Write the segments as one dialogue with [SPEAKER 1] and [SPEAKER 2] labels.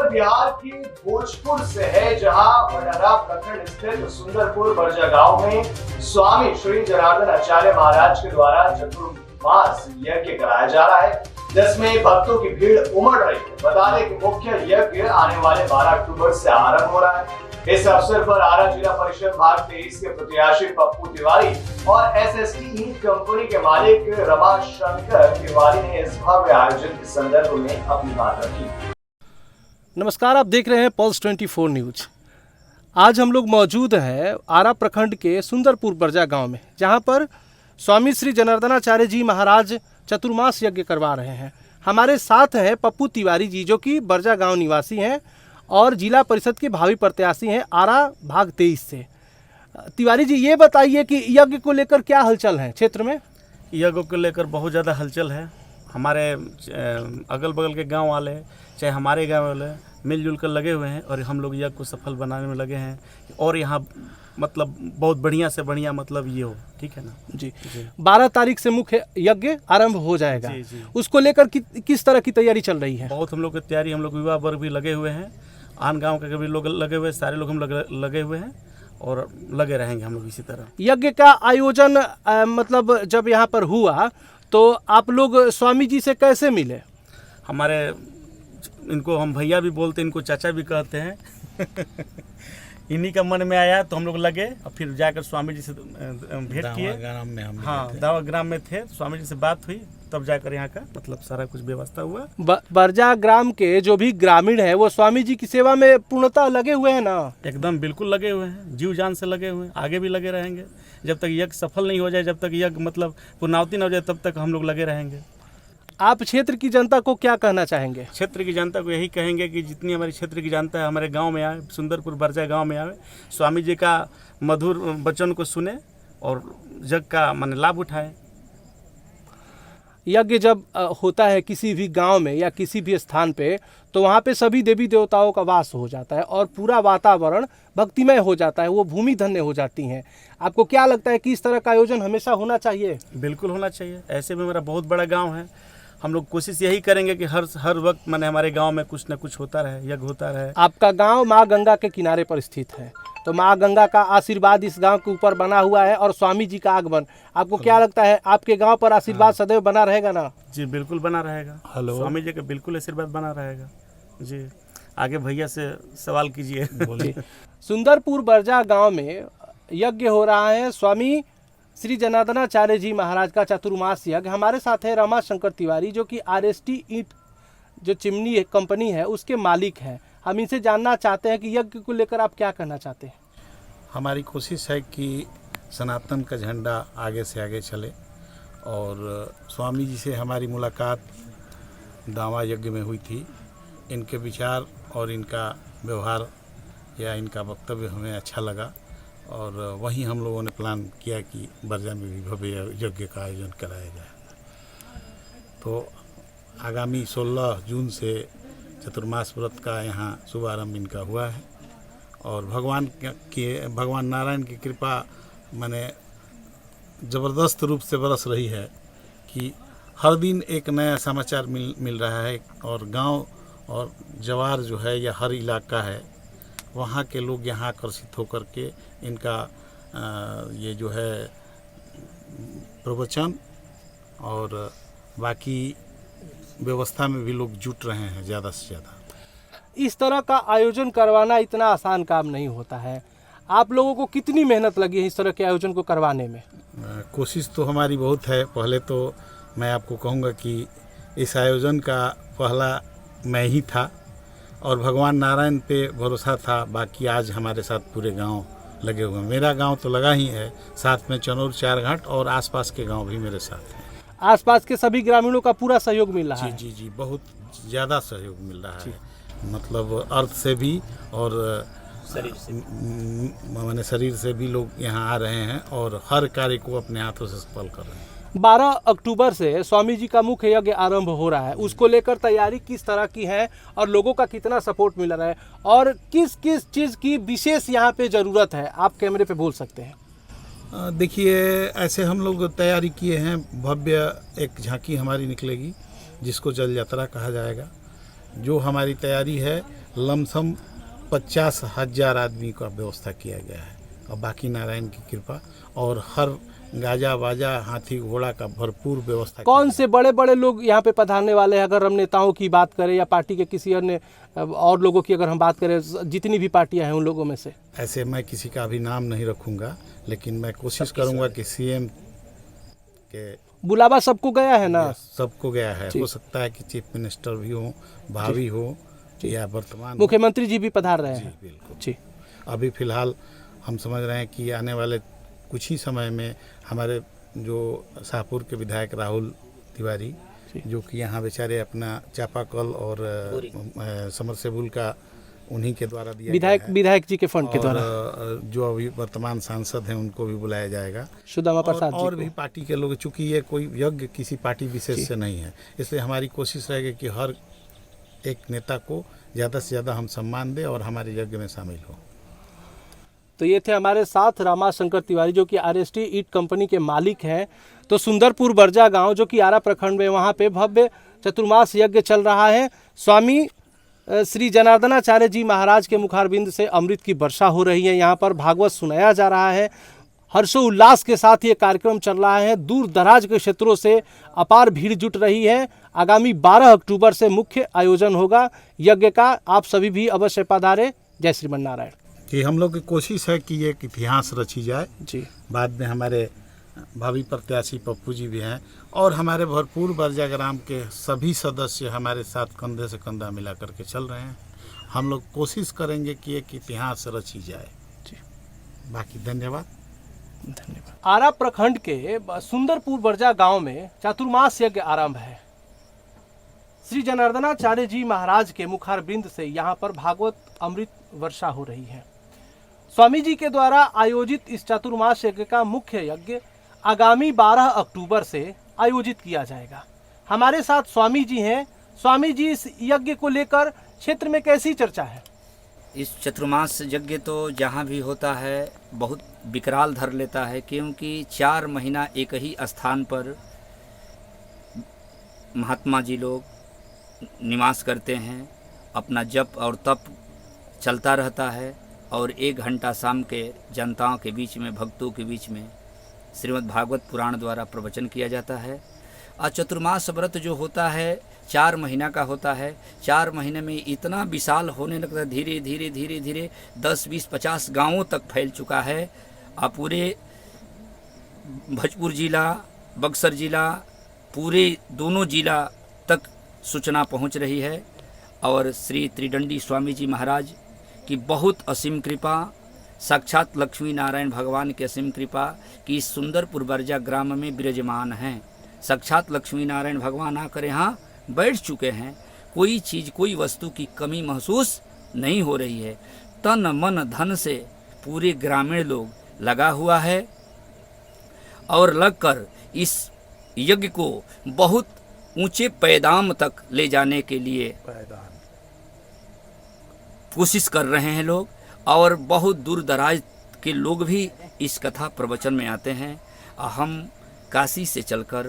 [SPEAKER 1] खबर बिहार की भोजपुर से है, जहां भंडारा प्रखंड स्थित सुंदरपुर बरजा गांव में स्वामी श्री जनार्दन आचार्य महाराज के द्वारा चतुर्मास यज्ञ कराया जा रहा है, जिसमें भक्तों की भीड़ उमड़ रही है। बता दें कि मुख्य यज्ञ आने वाले 12 अक्टूबर से आरंभ हो रहा है। इस अवसर पर आरा जिला परिषद भाग 23 के प्रत्याशी पप्पू तिवारी और एसएसटी ईंट कंपनी के मालिक रमाशंकर तिवारी ने इस भव्य आयोजन के संदर्भ में अपनी बात रखी।
[SPEAKER 2] नमस्कार, आप देख रहे हैं पल्स 24 न्यूज। आज हम लोग मौजूद हैं आरा प्रखंड के सुंदरपुर बरजा गांव में, जहां पर स्वामी श्री जनार्दनाचार्य जी महाराज चतुर्मास यज्ञ करवा रहे हैं। हमारे साथ हैं पप्पू तिवारी जी, जो कि बरजा गांव निवासी हैं और जिला परिषद के भावी प्रत्याशी हैं आरा भाग 23 से। तिवारी जी, ये बताइए कि यज्ञ को लेकर क्या हलचल है क्षेत्र में?
[SPEAKER 3] यज्ञ को लेकर बहुत ज़्यादा हलचल है। हमारे अगल बगल के गांव वाले चाहे हमारे गांव वाले मिलजुल कर लगे हुए हैं और हम लोग यज्ञ को सफल बनाने में लगे हैं। और यहाँ मतलब बहुत बढ़िया से बढ़िया मतलब ये हो, ठीक है ना जी।
[SPEAKER 2] 12 तारीख से मुख्य यज्ञ आरंभ हो जाएगा।
[SPEAKER 3] जी।
[SPEAKER 2] उसको लेकर किस तरह की तैयारी चल रही है?
[SPEAKER 3] बहुत हम लोग की तैयारी, हम लोग युवा वर्ग भी लगे हुए हैं, आन गांव के भी लोग लगे हुए, सारे लोग हम लगे हुए हैं और लगे रहेंगे हम लोग इसी तरह।
[SPEAKER 2] यज्ञ का आयोजन मतलब जब यहाँ पर हुआ तो आप लोग स्वामी जी से कैसे मिले?
[SPEAKER 3] हमारे इनको हम भैया भी बोलते हैं, इनको चाचा भी कहते हैं। इन्हीं का मन में आया तो हम लोग लगे और फिर जाकर स्वामी जी से भेंट किए। दावा ग्राम में थे, स्वामी जी से बात हुई, तब जाकर यहाँ का मतलब सारा कुछ व्यवस्था हुआ।
[SPEAKER 2] बरजा ग्राम के जो भी ग्रामीण है वो स्वामी जी की सेवा में पूर्णतः लगे हुए हैं ना?
[SPEAKER 3] एकदम बिल्कुल लगे हुए हैं, जीव जान से लगे हुए हैं, आगे भी लगे रहेंगे। जब तक यज्ञ सफल नहीं हो जाए, जब तक यज्ञ मतलब पूर्णाहुति न हो जाए, तब तक हम लोग लगे रहेंगे।
[SPEAKER 2] आप क्षेत्र की जनता को क्या कहना चाहेंगे?
[SPEAKER 3] क्षेत्र की जनता को यही कहेंगे कि जितनी हमारी क्षेत्र की जनता है हमारे गांव में आए, सुंदरपुर बरजा गांव में आए, स्वामी जी का मधुर वचन को सुने और यज्ञ का मन लाभ उठाए।
[SPEAKER 2] यज्ञ जब होता है किसी भी गांव में या किसी भी स्थान पे, तो वहाँ पे सभी देवी देवताओं का वास हो जाता है और पूरा वातावरण भक्तिमय हो जाता है, वो भूमि धन्य हो जाती हैं। आपको क्या लगता है कि इस तरह का आयोजन हमेशा होना चाहिए?
[SPEAKER 3] बिल्कुल होना चाहिए। ऐसे में मेरा बहुत बड़ा गाँव है, हम लोग कोशिश यही करेंगे कि हर वक्त माने हमारे गांव में कुछ न कुछ होता रहे, यज्ञ होता रहे।
[SPEAKER 2] आपका गांव माँ गंगा के किनारे पर स्थित है, तो माँ गंगा का आशीर्वाद इस गांव के ऊपर बना हुआ है और स्वामी जी का आगमन, आपको क्या लगता है आपके गांव पर आशीर्वाद सदैव बना रहेगा ना?
[SPEAKER 3] जी बिल्कुल बना रहेगा। स्वामी जी का बिल्कुल आशीर्वाद बना रहेगा जी। आगे भैया से सवाल कीजिए।
[SPEAKER 2] सुंदरपुर बरजा गाँव में यज्ञ हो रहा है स्वामी श्री जनार्दनाचार्य जी महाराज का चतुर्मास यज्ञ। हमारे साथ है रमाशंकर तिवारी, जो कि आरएसटी ईंट जो चिमनी कंपनी है उसके मालिक हैं। हम इनसे जानना चाहते हैं कि यज्ञ को लेकर आप क्या कहना चाहते हैं?
[SPEAKER 4] हमारी कोशिश है कि सनातन का झंडा आगे से आगे चले और स्वामी जी से हमारी मुलाकात दावा यज्ञ में हुई थी। इनके विचार और इनका व्यवहार या इनका वक्तव्य हमें अच्छा लगा और वहीं हम लोगों ने प्लान किया कि बरजा में भी भव्य यज्ञ का आयोजन कराया जाए। तो आगामी 16 जून से चतुर्मास व्रत का यहाँ शुभारंभ इनका हुआ है और भगवान नारायण की कृपा माने ज़बरदस्त रूप से बरस रही है कि हर दिन एक नया समाचार मिल रहा है और गांव और जवार जो है या हर इलाका है, वहाँ के लोग यहाँ आकर्षित होकर के इनका ये जो है प्रवचन और बाकी व्यवस्था में भी लोग जुट रहे हैं ज़्यादा से ज़्यादा।
[SPEAKER 2] इस तरह का आयोजन करवाना इतना आसान काम नहीं होता है। आप लोगों को कितनी मेहनत लगी है इस तरह के आयोजन को करवाने में?
[SPEAKER 4] कोशिश तो हमारी बहुत है। पहले तो मैं आपको कहूँगा कि इस आयोजन का पहला मैं ही था और भगवान नारायण पे भरोसा था। बाकी आज हमारे साथ पूरे गांव लगे हुए हैं। मेरा गांव तो लगा ही है, साथ में चनौर चारघाट और आसपास के गांव भी मेरे साथ हैं।
[SPEAKER 2] आसपास के सभी ग्रामीणों का पूरा सहयोग मिल रहा है?
[SPEAKER 4] जी, बहुत ज़्यादा सहयोग मिल रहा है। मतलब अर्थ से भी और शरीर से भी लोग यहाँ आ रहे हैं और हर कार्य को अपने हाथों से सफल कर रहे हैं।
[SPEAKER 2] 12 अक्टूबर से स्वामी जी का मुख्य यज्ञ आरंभ हो रहा है, उसको लेकर तैयारी किस तरह की है और लोगों का कितना सपोर्ट मिल रहा है और किस किस चीज़ की विशेष यहाँ पे ज़रूरत है, आप कैमरे पे बोल सकते हैं?
[SPEAKER 4] देखिए, ऐसे हम लोग तैयारी किए हैं। भव्य एक झांकी हमारी निकलेगी जिसको जल यात्रा कहा जाएगा। जो हमारी तैयारी है लमसम 50,000 आदमी का व्यवस्था किया गया है और बाकी नारायण की कृपा और हर गाजा बाजा हाथी घोड़ा का भरपूर व्यवस्था।
[SPEAKER 2] कौन से बड़े बड़े लोग यहाँ पे पधारने वाले हैं? अगर हम नेताओं की बात करें या पार्टी के किसी अन्य और लोगों की अगर हम बात करें, जितनी भी पार्टियां हैं उन लोगों में से।
[SPEAKER 4] ऐसे मैं किसी का अभी नाम नहीं रखूंगा, लेकिन मैं कोशिश करूंगा कि सीएम के
[SPEAKER 2] बुलावा सबको गया है ना?
[SPEAKER 4] सबको गया है। हो सकता है कि चीफ मिनिस्टर भी हो, भावी हो या वर्तमान
[SPEAKER 2] मुख्यमंत्री जी भी पधार रहे हैं।
[SPEAKER 4] बिल्कुल
[SPEAKER 2] जी।
[SPEAKER 4] अभी फिलहाल हम समझ रहे हैं कि आने वाले कुछ ही समय में हमारे जो शाहपुर के विधायक राहुल तिवारी, जो कि यहाँ बेचारे अपना चापाकल और समरसेबुल का उन्हीं के द्वारा दिया
[SPEAKER 2] विधायक जी के फंड के द्वारा,
[SPEAKER 4] जो अभी वर्तमान सांसद हैं उनको भी बुलाया जाएगा।
[SPEAKER 2] सुदामा प्रसाद जी
[SPEAKER 4] और भी पार्टी के लोग, चूंकि ये कोई यज्ञ किसी पार्टी विशेष से नहीं है, इसलिए हमारी कोशिश रहेगी कि हर एक नेता को ज़्यादा से ज़्यादा हम सम्मान दें और हमारे यज्ञ में शामिल हो।
[SPEAKER 2] तो ये थे हमारे साथ रामाशंकर तिवारी, जो कि आरएसटी ईट कंपनी के मालिक हैं। तो सुंदरपुर बरजा गांव, जो कि आरा प्रखंड में, वहाँ पे भव्य चतुर्मास यज्ञ चल रहा है। स्वामी श्री जनार्दनाचार्य जी महाराज के मुखारबिंद से अमृत की वर्षा हो रही है। यहाँ पर भागवत सुनाया जा रहा है। हर्षोल्लास के साथ ये कार्यक्रम चल रहा है। दूर दराज के क्षेत्रों से अपार भीड़ जुट रही है। आगामी 12 अक्टूबर से मुख्य आयोजन होगा यज्ञ का। आप सभी भी अवश्य पधारें। जय श्रीमन नारायण।
[SPEAKER 4] कि हम लोग की कोशिश है कि एक इतिहास रची जाए
[SPEAKER 2] जी।
[SPEAKER 4] बाद में हमारे भावी प्रत्याशी पप्पू जी भी हैं और हमारे भरपूर बरजा ग्राम के सभी सदस्य हमारे साथ कंधे से कंधा मिला करके चल रहे हैं। हम लोग कोशिश करेंगे कि एक इतिहास रची जाए
[SPEAKER 2] जी।
[SPEAKER 4] बाकी धन्यवाद।
[SPEAKER 2] आरा प्रखंड के सुंदरपुर बरजा गांव में चातुर्मास यज्ञ आरंभ है। श्री जनार्दनाचार्य जी महाराज के मुखारबिंद से यहाँ पर भागवत अमृत वर्षा हो रही है। स्वामी जी के द्वारा आयोजित इस चातुर्मास यज्ञ का मुख्य यज्ञ आगामी 12 अक्टूबर से आयोजित किया जाएगा। हमारे साथ स्वामी जी हैं। स्वामी जी, इस यज्ञ को लेकर क्षेत्र में कैसी चर्चा है?
[SPEAKER 5] इस चतुर्मास यज्ञ तो जहाँ भी होता है बहुत विकराल धर लेता है, क्योंकि 4 महीना एक ही स्थान पर महात्मा जी लोग निवास करते हैं। अपना जप और तप चलता रहता है और 1 घंटा शाम के जनताओं के बीच में, भक्तों के बीच में श्रीमद् भागवत पुराण द्वारा प्रवचन किया जाता है। और चतुर्मास व्रत जो होता है 4 महीना का होता है। 4 महीने में इतना विशाल होने लगता है, धीरे धीरे धीरे धीरे 10, 20, 50 गांवों तक फैल चुका है। और पूरे भोजपुर जिला, बक्सर जिला, पूरे दोनों जिला तक सूचना पहुंच रही है। और श्री त्रिदंडी स्वामी जी महाराज की बहुत असीम कृपा, साक्षात लक्ष्मी नारायण भगवान की असीम कृपा कि इस सुंदरपुर बरजा ग्राम में विराजमान हैं। साक्षात लक्ष्मी नारायण भगवान आकर यहाँ बैठ चुके हैं। कोई चीज़, कोई वस्तु की कमी महसूस नहीं हो रही है। तन मन धन से पूरे ग्रामीण लोग लगा हुआ है और लगकर इस यज्ञ को बहुत ऊंचे पैदाम तक ले जाने के लिए कोशिश कर रहे हैं लोग। और बहुत दूर दराज के लोग भी इस कथा प्रवचन में आते हैं। हम काशी से चलकर,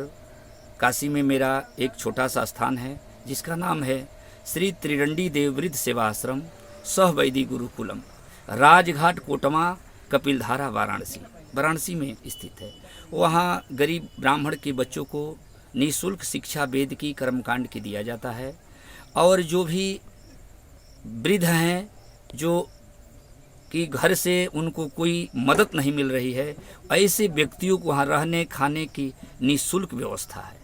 [SPEAKER 5] काशी में मेरा एक छोटा सा स्थान है जिसका नाम है श्री त्रिदंडी देववृद्ध सेवा आश्रम सहवैदी गुरुकुलम, राजघाट कोटमा कपिलधारा वाराणसी में स्थित है। वहाँ गरीब ब्राह्मण के बच्चों को निःशुल्क शिक्षा वेद की कर्मकांड की दिया जाता है। और जो भी वृद्ध हैं, जो कि घर से उनको कोई मदद नहीं मिल रही है, ऐसे व्यक्तियों को वहाँ रहने खाने की निःशुल्क व्यवस्था है।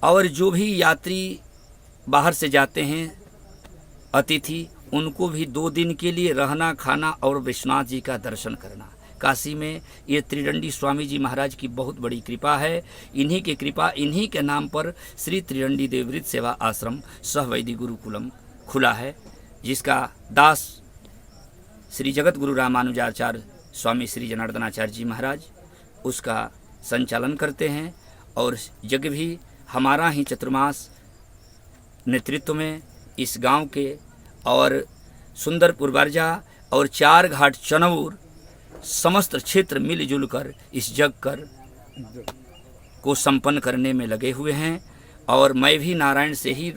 [SPEAKER 5] और जो भी यात्री बाहर से जाते हैं अतिथि, उनको भी 2 दिन के लिए रहना, खाना और विश्वनाथ जी का दर्शन करना। काशी में ये त्रिदंडी स्वामी जी महाराज की बहुत बड़ी कृपा है। इन्हीं की कृपा, इन्हीं के नाम पर श्री त्रिदंडी देववृद्ध सेवा आश्रम सहवैदी गुरुकुलम खुला है, जिसका दास श्री जगत गुरु रामानुजाचार्य स्वामी श्री जनार्दनाचार्य जी महाराज उसका संचालन करते हैं। और यज्ञ भी हमारा ही चतुर्मास नेतृत्व में इस गांव के और सुंदरपुर बरजा और 4 घाट चनौर समस्त क्षेत्र मिलजुल कर इस यज्ञ को संपन्न करने में लगे हुए हैं। और मैं भी नारायण से ही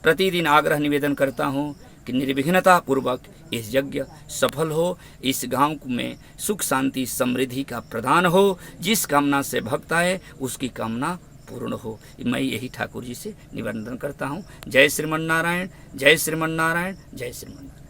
[SPEAKER 5] प्रतिदिन आग्रह निवेदन करता हूँ कि निर्विघ्नता पूर्वक इस यज्ञ सफल हो, इस गांव में सुख शांति समृद्धि का प्रदान हो, जिस कामना से भक्त आए उसकी कामना पूर्ण हो। मैं यही ठाकुर जी से निवेदन करता हूँ। जय श्रीमन नारायण, जय श्रीमन नारायण, जय श्रीमन नारायण।